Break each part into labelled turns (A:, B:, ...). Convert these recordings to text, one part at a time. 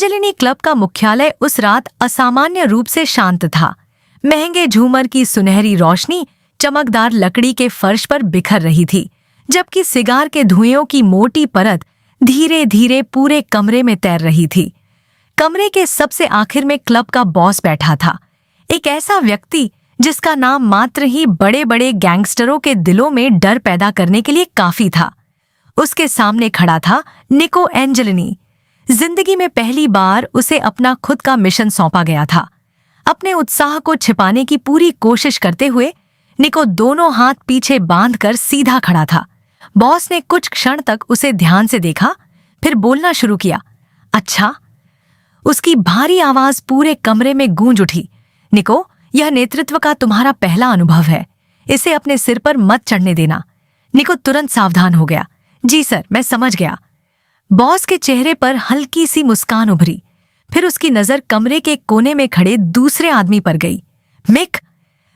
A: Angelini club का मुख्यालय उस रात असामान्य रूप से शांत था। महंगे झूमर की सुनहरी रोशनी चमकदार लकड़ी के फर्श पर बिखर रही थी, जबकि सिगार के धुएं की मोटी परत धीरे धीरे पूरे कमरे में तैर रही थी। कमरे के सबसे आखिर में क्लब का बॉस बैठा था, एक ऐसा व्यक्ति जिसका नाम मात्र ही बड़े बड़े गैंगस्टरों के दिलों में डर पैदा करने के लिए काफी था। उसके सामने खड़ा था निको एंजेलिनी। जिंदगी में पहली बार उसे अपना खुद का मिशन सौंपा गया था। अपने उत्साह को छिपाने की पूरी कोशिश करते हुए निको दोनों हाथ पीछे बांधकर सीधा खड़ा था। बॉस ने कुछ क्षण तक उसे ध्यान से देखा, फिर बोलना शुरू किया। अच्छा। उसकी भारी आवाज पूरे कमरे में गूंज उठी। निको, यह नेतृत्व का तुम्हारा पहला अनुभव है, इसे अपने सिर पर मत चढ़ने देना। निको तुरंत सावधान हो गया। जी सर, मैं समझ गया। बॉस के चेहरे पर हल्की सी मुस्कान उभरी, फिर उसकी नजर कमरे के कोने में खड़े दूसरे आदमी पर गई। मिक।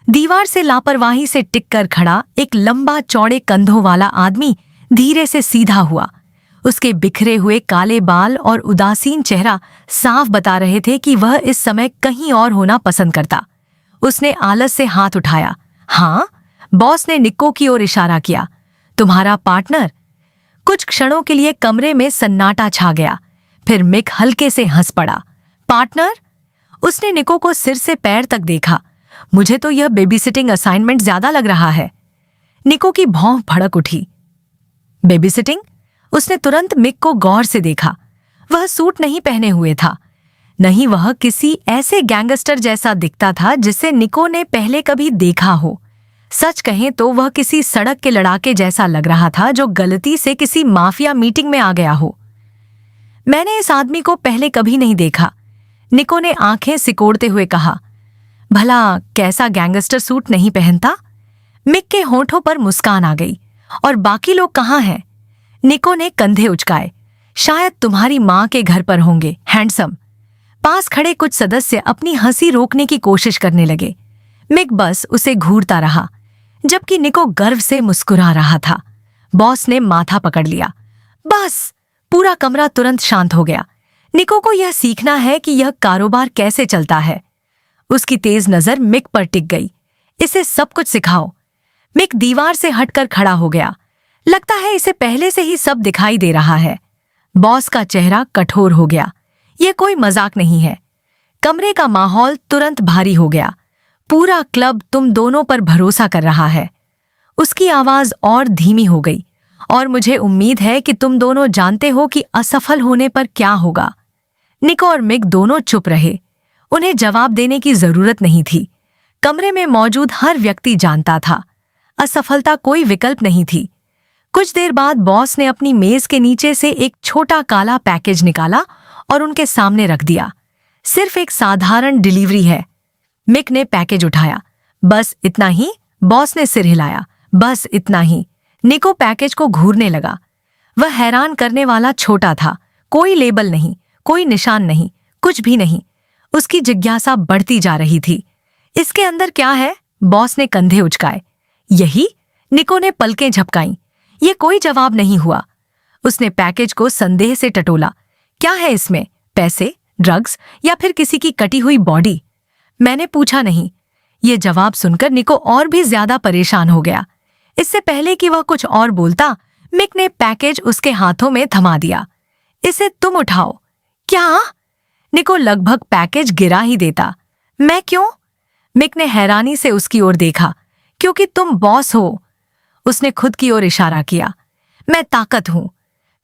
A: दीवार से लापरवाही से टिककर खड़ा एक लंबा चौड़े कंधों वाला आदमी धीरे से सीधा हुआ। उसके बिखरे हुए काले बाल और उदासीन चेहरा साफ बता रहे थे कि वह इस समय कहीं और होना पसंद करता। उसने आलस से हाथ उठाया। हाँ, बॉस ने निको की ओर इशारा किया। तुम्हारा पार्टनर। कुछ क्षणों के लिए कमरे में सन्नाटा छा गया, फिर मिक हल्के से हंस पड़ा। पार्टनर? उसने निको को सिर से पैर तक देखा। मुझे तो यह बेबीसिटिंग असाइनमेंट ज्यादा लग रहा है। निको की भौं भड़क उठी। बेबीसिटिंग? उसने तुरंत मिक को गौर से देखा। वह सूट नहीं पहने हुए था, नहीं वह किसी ऐसे गैंगस्टर जैसा दिखता था जिसे निको ने पहले कभी देखा हो। सच कहें तो वह किसी सड़क के लड़ाके जैसा लग रहा था जो गलती से किसी माफिया मीटिंग में आ गया हो। मैंने इस आदमी को पहले कभी नहीं देखा, निको ने आंखें सिकोड़ते हुए कहा। भला कैसा गैंगस्टर सूट नहीं पहनता? मिक के होठों पर मुस्कान आ गई। और बाकी लोग कहाँ हैं? निको ने कंधे उचकाए। शायद तुम्हारी माँ के घर पर होंगे, हैंडसम। पास खड़े कुछ सदस्य अपनी हंसी रोकने की कोशिश करने लगे। मिक बस उसे घूरता रहा, जबकि निको गर्व से मुस्कुरा रहा था। बॉस ने माथा पकड़ लिया। बस। पूरा कमरा तुरंत शांत हो गया। निको को यह सीखना है कि यह कारोबार कैसे चलता है। उसकी तेज नजर मिक पर टिक गई। इसे सब कुछ सिखाओ। मिक दीवार से हटकर खड़ा हो गया। लगता है इसे पहले से ही सब दिखाई दे रहा है। बॉस का चेहरा कठोर हो गया। यह कोई मजाक नहीं है। कमरे का माहौल तुरंत भारी हो गया। पूरा क्लब तुम दोनों पर भरोसा कर रहा है। उसकी आवाज और धीमी हो गई। और मुझे उम्मीद है कि तुम दोनों जानते हो कि असफल होने पर क्या होगा। निको और मिक दोनों चुप रहे। उन्हें जवाब देने की जरूरत नहीं थी। कमरे में मौजूद हर व्यक्ति जानता था, असफलता कोई विकल्प नहीं थी। कुछ देर बाद बॉस ने अपनी मेज के नीचे से एक छोटा काला पैकेज निकाला और उनके सामने रख दिया। सिर्फ एक साधारण डिलीवरी है। मिक ने पैकेज उठाया। बस इतना ही? बॉस ने सिर हिलाया। बस इतना ही। निको पैकेज को घूरने लगा। वह हैरान करने वाला छोटा था। कोई लेबल नहीं, कोई निशान नहीं, कुछ भी नहीं। उसकी जिज्ञासा बढ़ती जा रही थी। इसके अंदर क्या है? बॉस ने कंधे उचकाए। यही? निको ने पलकें झपकाईं। ये कोई जवाब नहीं हुआ। उसने पैकेज को संदेह से टटोला। क्या है इसमें? पैसे, ड्रग्स या फिर किसी की कटी हुई बॉडी? मैंने पूछा नहीं। ये जवाब सुनकर निको और भी ज्यादा परेशान हो गया। इससे पहले कि वह कुछ और बोलता, मिक ने पैकेज उसके हाथों में थमा दिया। इसे तुम उठाओ। क्या? निको लगभग पैकेज गिरा ही देता। मैं क्यों? मिक ने हैरानी से उसकी ओर देखा। क्योंकि तुम बॉस हो। उसने खुद की ओर इशारा किया। मैं ताकत हूं।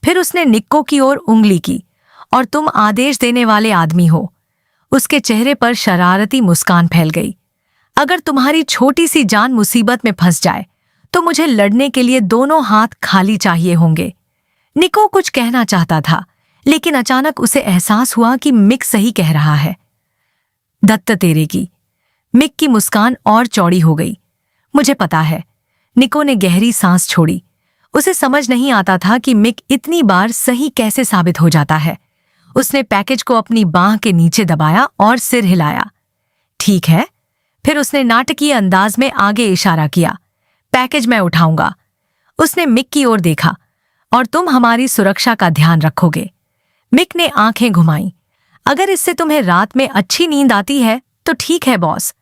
A: फिर उसने निको की ओर उंगली की। और तुम आदेश देने वाले आदमी हो। उसके चेहरे पर शरारती मुस्कान फैल गई। अगर तुम्हारी छोटी सी जान मुसीबत में फंस जाए तो मुझे लड़ने के लिए दोनों हाथ खाली चाहिए होंगे। निको कुछ कहना चाहता था, लेकिन अचानक उसे एहसास हुआ कि मिक सही कह रहा है। दत्त तेरे की। मिक की मुस्कान और चौड़ी हो गई। मुझे पता है। निको ने गहरी सांस छोड़ी। उसे समझ नहीं आता था कि मिक इतनी बार सही कैसे साबित हो जाता है। उसने पैकेज को अपनी बांह के नीचे दबाया और सिर हिलाया। ठीक है। फिर उसने नाटकीय अंदाज में आगे इशारा किया। पैकेज मैं उठाऊंगा। उसने मिक की ओर देखा। और तुम हमारी सुरक्षा का ध्यान रखोगे। मिक ने आंखें घुमाईं। अगर इससे तुम्हें रात में अच्छी नींद आती है तो ठीक है बॉस।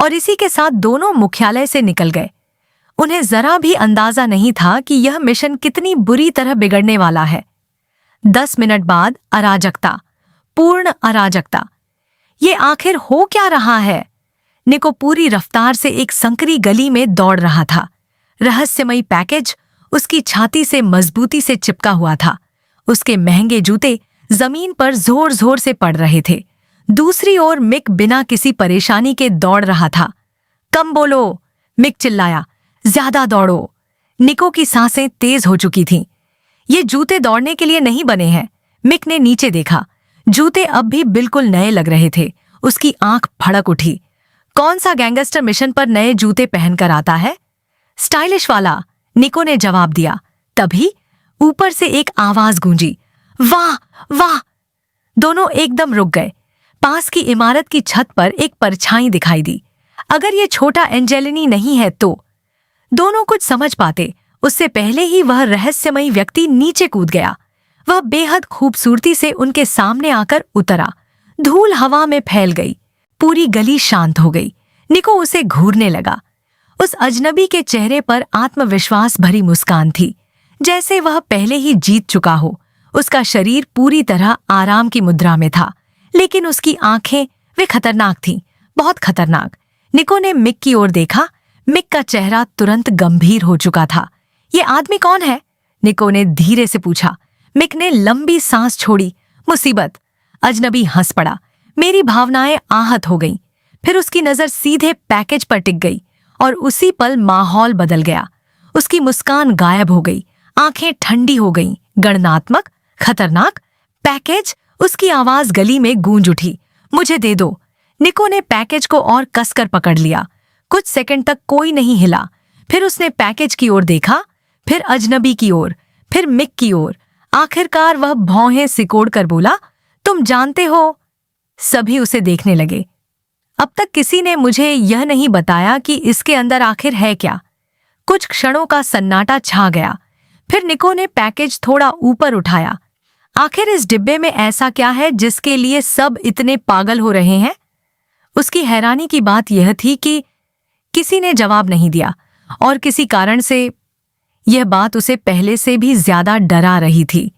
A: और इसी के साथ दोनों मुख्यालय से निकल गए। उन्हें जरा भी अंदाजा नहीं था कि यह मिशन कितनी बुरी तरह बिगड़ने वाला है। 10 मिनट बाद अराजकता, पूर्ण अराजकता। ये आखिर हो क्या रहा है? निको पूरी रफ्तार से एक संकरी गली में दौड़ रहा था। रहस्यमयी पैकेज उसकी छाती से मजबूती से चिपका हुआ था। उसके महंगे जूते जमीन पर जोर जोर से पड़ रहे थे। दूसरी ओर मिक बिना किसी परेशानी के दौड़ रहा था। कम बोलो, मिक चिल्लाया, ज्यादा दौड़ो। निको की सांसें तेज हो चुकी थीं। ये जूते दौड़ने के लिए नहीं बने हैं। मिक ने नीचे देखा। जूते अब भी बिल्कुल नए लग रहे थे। उसकी आंख फड़क उठी। कौन सा गैंगस्टर मिशन पर नए जूते पहनकर आता है? स्टाइलिश वाला, निको ने जवाब दिया। तभी ऊपर से एक आवाज गूंजी, वाह वाह। दोनों एकदम रुक गए। पास की इमारत की छत पर एक परछाई दिखाई दी। अगर ये छोटा एंजेलिनी नहीं है तो? दोनों कुछ समझ पाते उससे पहले ही वह रहस्यमयी व्यक्ति नीचे कूद गया। वह बेहद खूबसूरती से उनके सामने आकर उतरा। धूल हवा में फैल गई। पूरी गली शांत हो गई। निको उसे घूरने लगा। उस अजनबी के चेहरे पर आत्मविश्वास भरी मुस्कान थी, जैसे वह पहले ही जीत चुका हो। उसका शरीर पूरी तरह आराम की मुद्रा में था, लेकिन उसकी आंखें, वे खतरनाक थीं, बहुत खतरनाक। निको ने मिक की ओर देखा। मिक का चेहरा तुरंत गंभीर हो चुका था। ये आदमी कौन है? निको ने धीरे से पूछा। मिक ने लंबी सांस छोड़ी। मुसीबत। अजनबी हंस पड़ा। मेरी भावनाएं आहत हो गईं। फिर उसकी नजर सीधे पैकेज पर टिक गई और उसी पल माहौल बदल गया। उसकी मुस्कान गायब हो गई। आंखें ठंडी हो गईं। गणनात्मक, खतरनाक पैकेज। उसकी आवाज गली में गूंज उठी। मुझे दे दो। निको ने पैकेज को और कसकर पकड़ लिया। कुछ सेकंड तक कोई नहीं हिला। फिर उसने पैकेज की ओर देखा, फिर अजनबी की ओर, फिर मिक की ओर। आखिरकार वह भौहें सिकोड़ कर बोला, तुम जानते हो? सभी उसे देखने लगे। अब तक किसी ने मुझे यह नहीं बताया कि इसके अंदर आखिर है क्या। कुछ क्षणों का सन्नाटा छा गया। फिर निको ने पैकेज थोड़ा ऊपर उठाया। आखिर इस डिब्बे में ऐसा क्या है जिसके लिए सब इतने पागल हो रहे हैं? उसकी हैरानी की बात यह थी कि किसी ने जवाब नहीं दिया, और किसी कारण से यह बात उसे पहले से भी ज्यादा डरा रही थी।